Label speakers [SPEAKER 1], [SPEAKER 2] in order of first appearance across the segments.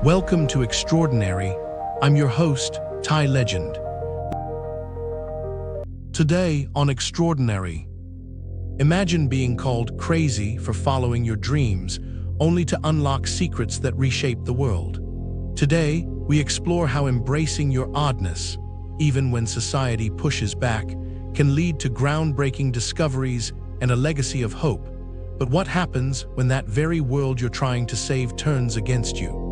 [SPEAKER 1] Welcome to Extraordinary. I'm your host, Thai Legend. Today on Extraordinary, imagine being called crazy for following your dreams, only to unlock secrets that reshape the world. Today, we explore how embracing your oddness, even when society pushes back, can lead to groundbreaking discoveries and a legacy of hope. But what happens when that very world you're trying to save turns against you?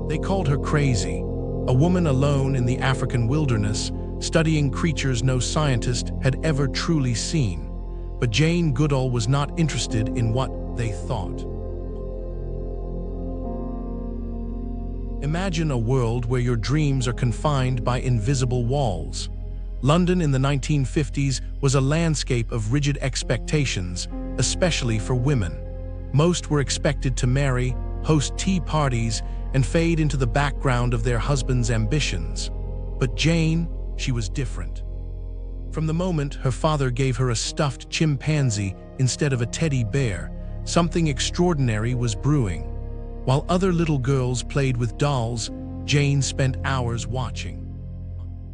[SPEAKER 1] They called her crazy, a woman alone in the African wilderness, studying creatures no scientist had ever truly seen. But Jane Goodall was not interested in what they thought. Imagine a world where your dreams are confined by invisible walls. London in the 1950s was a landscape of rigid expectations, especially for women. Most were expected to marry, host tea parties, and fade into the background of their husband's ambitions. But Jane, she was different. From the moment her father gave her a stuffed chimpanzee instead of a teddy bear, something extraordinary was brewing. While other little girls played with dolls, Jane spent hours watching.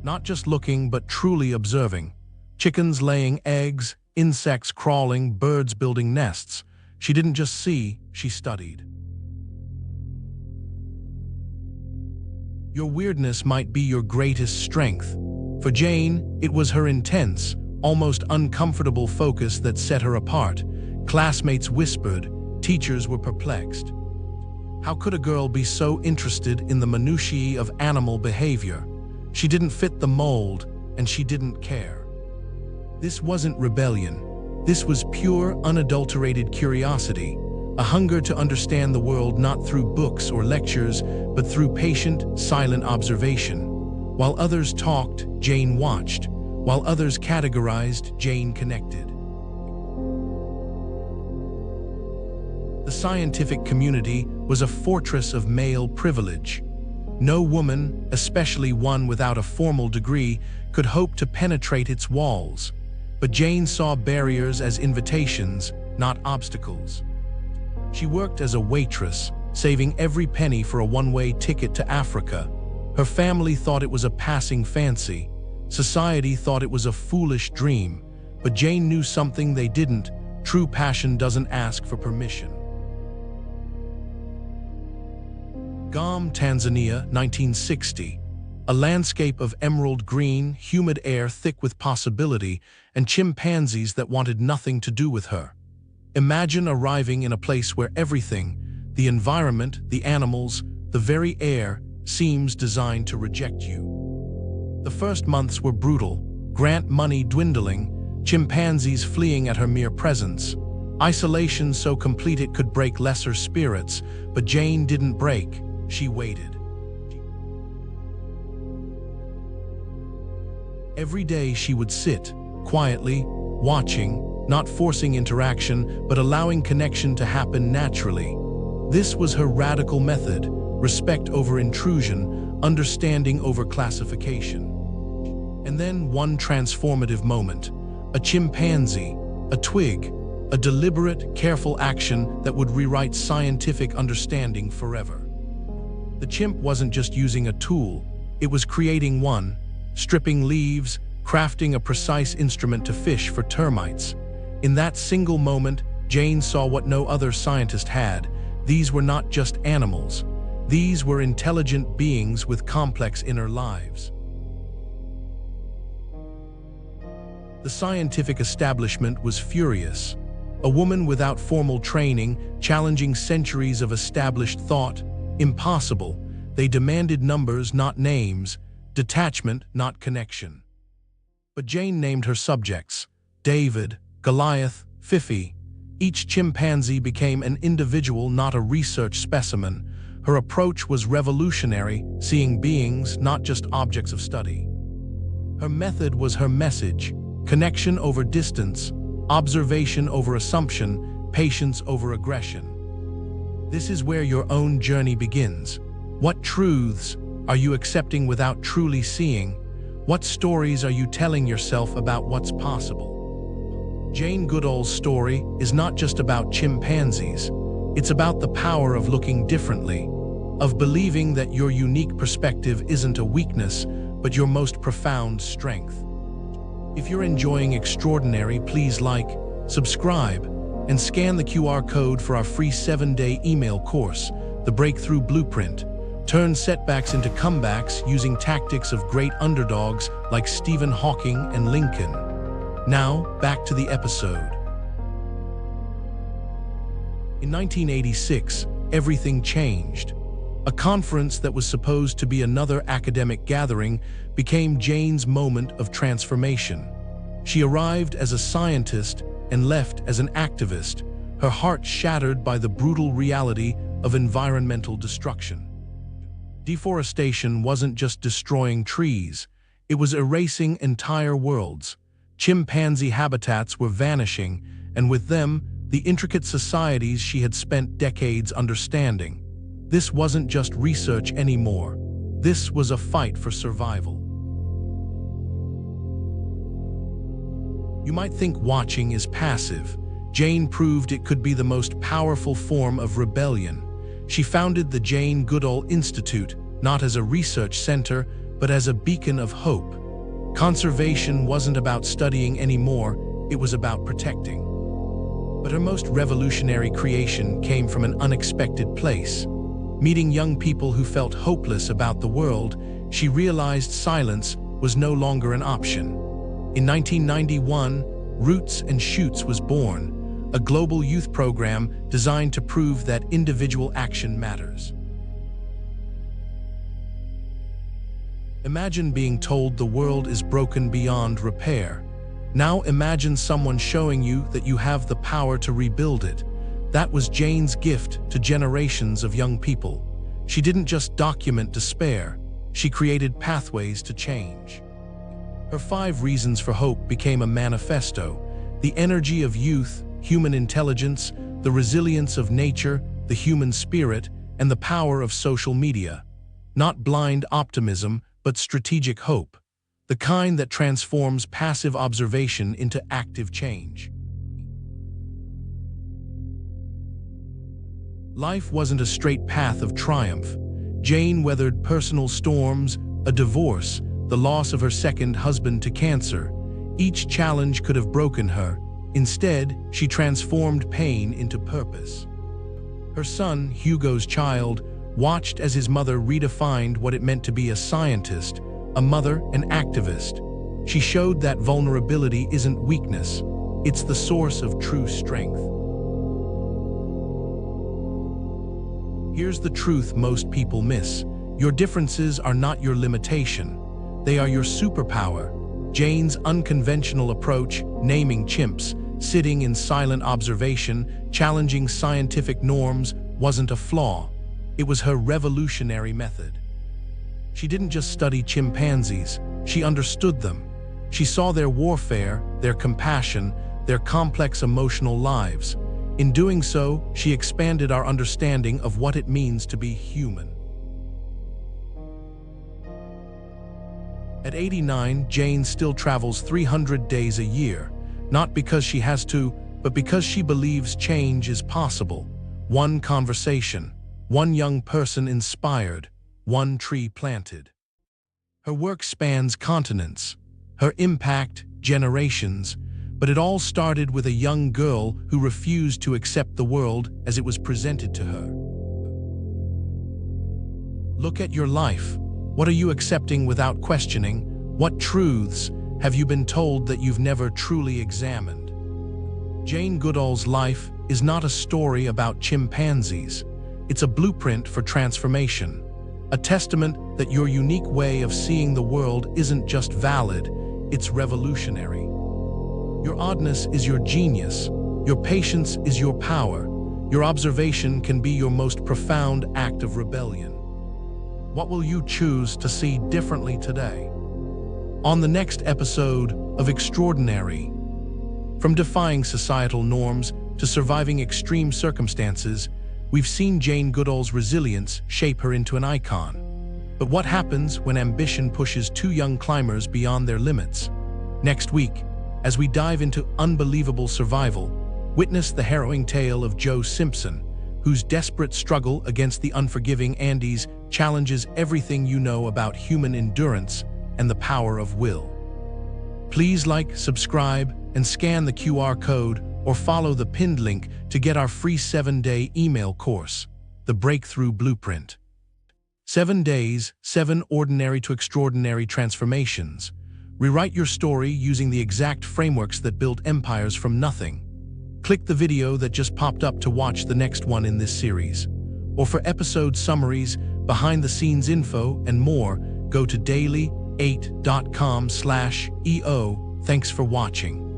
[SPEAKER 1] Not just looking, but truly observing. Chickens laying eggs, insects crawling, birds building nests. She didn't just see, she studied. Your weirdness might be your greatest strength. For Jane, it was her intense, almost uncomfortable focus that set her apart. Classmates whispered, teachers were perplexed. How could a girl be so interested in the minutiae of animal behavior? She didn't fit the mold, and she didn't care. This wasn't rebellion. This was pure, unadulterated curiosity, a hunger to understand the world not through books or lectures, but through patient, silent observation. While others talked, Jane watched. While others categorized, Jane connected. The scientific community was a fortress of male privilege. No woman, especially one without a formal degree, could hope to penetrate its walls. But Jane saw barriers as invitations, not obstacles. She worked as a waitress, saving every penny for a one-way ticket to Africa. Her family thought it was a passing fancy. Society thought it was a foolish dream. But Jane knew something they didn't. True passion doesn't ask for permission. Gom, Tanzania, 1960. A landscape of emerald green, humid air thick with possibility, and chimpanzees that wanted nothing to do with her. Imagine arriving in a place where everything, the environment, the animals, the very air, seems designed to reject you. The first months were brutal, grant money dwindling, chimpanzees fleeing at her mere presence. Isolation so complete it could break lesser spirits, but Jane didn't break, she waited. Every day she would sit, quietly, watching, not forcing interaction, but allowing connection to happen naturally. This was her radical method: respect over intrusion, understanding over classification. And then one transformative moment. A chimpanzee, a twig, a deliberate, careful action that would rewrite scientific understanding forever. The chimp wasn't just using a tool, it was creating one, stripping leaves, crafting a precise instrument to fish for termites. In that single moment, Jane saw what no other scientist had. These were not just animals. These were intelligent beings with complex inner lives. The scientific establishment was furious. A woman without formal training, challenging centuries of established thought. Impossible. They demanded numbers, not names. Detachment, not connection. But Jane named her subjects: David, Goliath, Fifi. Each chimpanzee became an individual, not a research specimen. Her approach was revolutionary, seeing beings, not just objects of study. Her method was her message: connection over distance, observation over assumption, patience over aggression. This is where your own journey begins. What truths are you accepting without truly seeing? What stories are you telling yourself about what's possible? Jane Goodall's story is not just about chimpanzees. It's about the power of looking differently, of believing that your unique perspective isn't a weakness, but your most profound strength. If you're enjoying Extraordinary, please like, subscribe, and scan the QR code for our free 7-day email course, The Breakthrough Blueprint. Turn setbacks into comebacks using tactics of great underdogs like Stephen Hawking and Lincoln. Now, back to the episode. In 1986, everything changed. A conference that was supposed to be another academic gathering became Jane's moment of transformation. She arrived as a scientist and left as an activist, her heart shattered by the brutal reality of environmental destruction. Deforestation wasn't just destroying trees, it was erasing entire worlds. Chimpanzee habitats were vanishing, and with them, the intricate societies she had spent decades understanding. This wasn't just research anymore. This was a fight for survival. You might think watching is passive. Jane proved it could be the most powerful form of rebellion. She founded the Jane Goodall Institute, not as a research center, but as a beacon of hope. Conservation wasn't about studying anymore, it was about protecting. But her most revolutionary creation came from an unexpected place. Meeting young people who felt hopeless about the world, she realized silence was no longer an option. In 1991, Roots and Shoots was born, a global youth program designed to prove that individual action matters. Imagine being told the world is broken beyond repair. Now imagine someone showing you that you have the power to rebuild it. That was Jane's gift to generations of young people. She didn't just document despair, she created pathways to change. Her 5 reasons for hope became a manifesto: the energy of youth, human intelligence, the resilience of nature, the human spirit, and the power of social media. Not blind optimism, but strategic hope, the kind that transforms passive observation into active change. Life wasn't a straight path of triumph. Jane weathered personal storms, a divorce, the loss of her second husband to cancer. Each challenge could have broken her. Instead, she transformed pain into purpose. Her son, Hugo's child, watched as his mother redefined what it meant to be a scientist, a mother, an activist. She showed that vulnerability isn't weakness, it's the source of true strength. Here's the truth most people miss. Your differences are not your limitation. They are your superpower. Jane's unconventional approach, naming chimps, sitting in silent observation, challenging scientific norms, wasn't a flaw. It was her revolutionary method. She didn't just study chimpanzees, she understood them. She saw their warfare, their compassion, their complex emotional lives. In doing so, she expanded our understanding of what it means to be human. At 89, Jane still travels 300 days a year, not because she has to, but because she believes change is possible. One conversation, one young person inspired, one tree planted. Her work spans continents, her impact generations, but it all started with a young girl who refused to accept the world as it was presented to her. Look at your life. What are you accepting without questioning? What truths have you been told that you've never truly examined? Jane Goodall's life is not a story about chimpanzees. It's a blueprint for transformation, a testament that your unique way of seeing the world isn't just valid, it's revolutionary. Your oddness is your genius, your patience is your power, your observation can be your most profound act of rebellion. What will you choose to see differently today? On the next episode of Extraordinary. From defying societal norms to surviving extreme circumstances, we've seen Jane Goodall's resilience shape her into an icon. But what happens when ambition pushes 2 young climbers beyond their limits? Next week, As we dive into unbelievable survival, witness the harrowing tale of Joe Simpson, whose desperate struggle against the unforgiving Andes challenges everything you know about human endurance and the power of will. Please like, subscribe, and scan the QR code or follow the pinned link to get our free 7-day email course, The Breakthrough Blueprint. 7 days, 7 ordinary to extraordinary transformations. Rewrite your story using the exact frameworks that built empires from nothing. Click the video that just popped up to watch the next one in this series. Or for episode summaries, behind-the-scenes info, and more, go to daily8.com/EO. Thanks for watching.